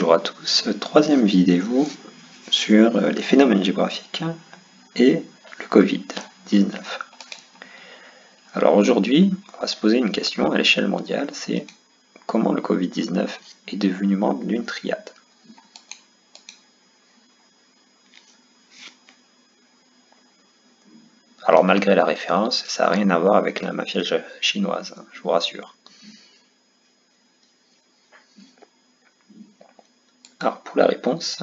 Bonjour à tous, troisième vidéo sur les phénomènes géographiques et le Covid-19. Alors aujourd'hui, on va se poser une question à l'échelle mondiale, c'est comment le Covid-19 est devenu membre d'une triade. Alors malgré la référence, ça n'a rien à voir avec la mafia chinoise, je vous rassure. Alors pour la réponse,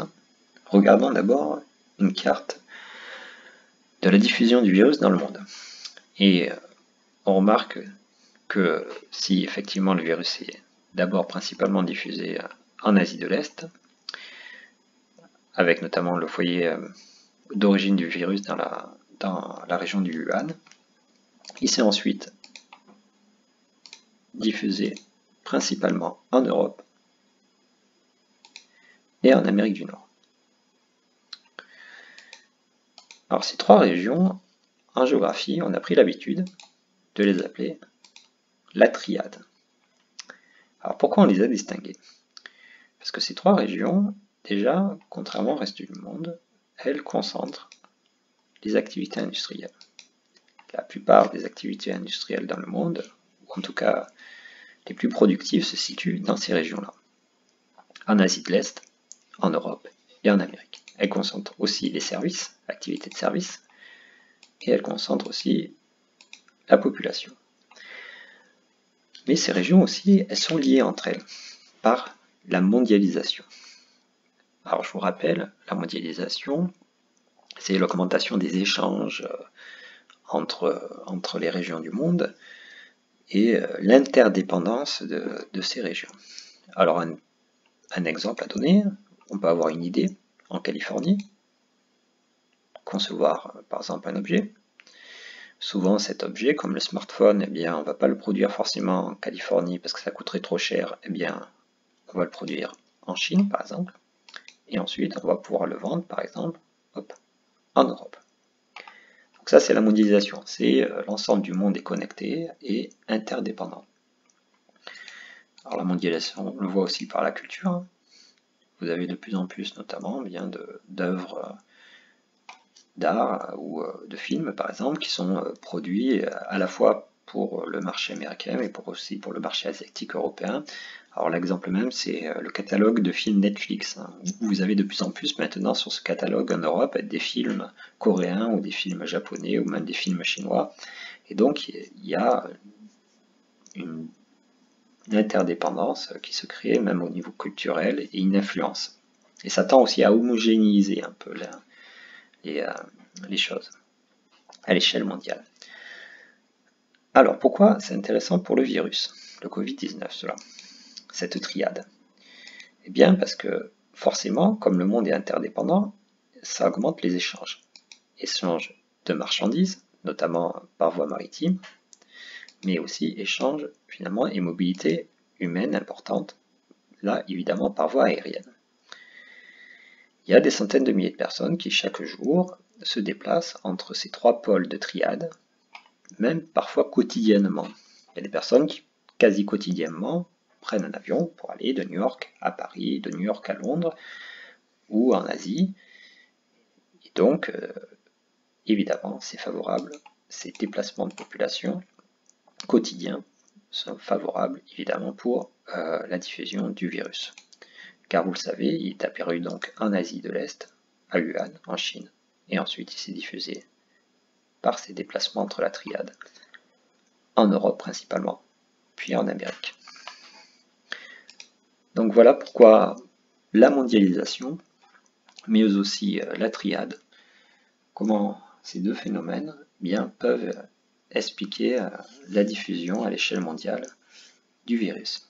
regardons d'abord une carte de la diffusion du virus dans le monde. Et on remarque que si effectivement le virus est d'abord principalement diffusé en Asie de l'Est, avec notamment le foyer d'origine du virus dans la région du Wuhan, il s'est ensuite diffusé principalement en Europe et en Amérique du Nord. Alors ces trois régions, en géographie, on a pris l'habitude de les appeler la triade. Alors pourquoi on les a distinguées? Parce que ces trois régions, déjà, contrairement au reste du monde, elles concentrent les activités industrielles. La plupart des activités industrielles dans le monde, ou en tout cas les plus productives, se situent dans ces régions-là. En Asie de l'Est, en Europe et en Amérique. Elles concentrent aussi les services, l'activité de service, et elles concentrent aussi la population. Mais ces régions aussi, elles sont liées entre elles par la mondialisation. Alors je vous rappelle, la mondialisation, c'est l'augmentation des échanges entre les régions du monde et l'interdépendance de ces régions. Alors un exemple à donner, on peut avoir une idée en Californie, concevoir par exemple un objet. Souvent cet objet, comme le smartphone, eh bien, on ne va pas le produire forcément en Californie parce que ça coûterait trop cher, eh bien, on va le produire en Chine par exemple, et ensuite on va pouvoir le vendre par exemple en Europe. Donc ça c'est la mondialisation, c'est l'ensemble du monde est connecté et interdépendant. Alors la mondialisation, on le voit aussi par la culture. Vous avez de plus en plus notamment bien d'œuvres d'art ou de films par exemple qui sont produits à la fois pour le marché américain mais aussi pour le marché asiatique européen. Alors l'exemple même c'est le catalogue de films Netflix. Vous avez de plus en plus maintenant sur ce catalogue en Europe des films coréens ou des films japonais ou même des films chinois. Et donc il y a une interdépendance qui se crée même au niveau culturel et une influence. Et ça tend aussi à homogénéiser un peu les choses à l'échelle mondiale. Alors pourquoi c'est intéressant pour le virus, le Covid-19, cela, cette triade? Eh bien parce que forcément, comme le monde est interdépendant, ça augmente les échanges. Échanges de marchandises, notamment par voie maritime, mais aussi échanges finalement et mobilité humaine importante, là évidemment par voie aérienne. Il y a des centaines de milliers de personnes qui chaque jour se déplacent entre ces trois pôles de triade, même parfois quotidiennement. Il y a des personnes qui quasi quotidiennement prennent un avion pour aller de New York à Paris, de New York à Londres ou en Asie. Et donc, évidemment, c'est favorable, ces déplacements de population quotidiens sont favorables évidemment pour la diffusion du virus. Car vous le savez, il est apparu donc en Asie de l'Est, à Wuhan, en Chine, et ensuite il s'est diffusé par ses déplacements entre la triade, en Europe principalement, puis en Amérique. Donc voilà pourquoi la mondialisation, mais aussi la triade, comment ces deux phénomènes peuvent expliquer la diffusion à l'échelle mondiale du virus.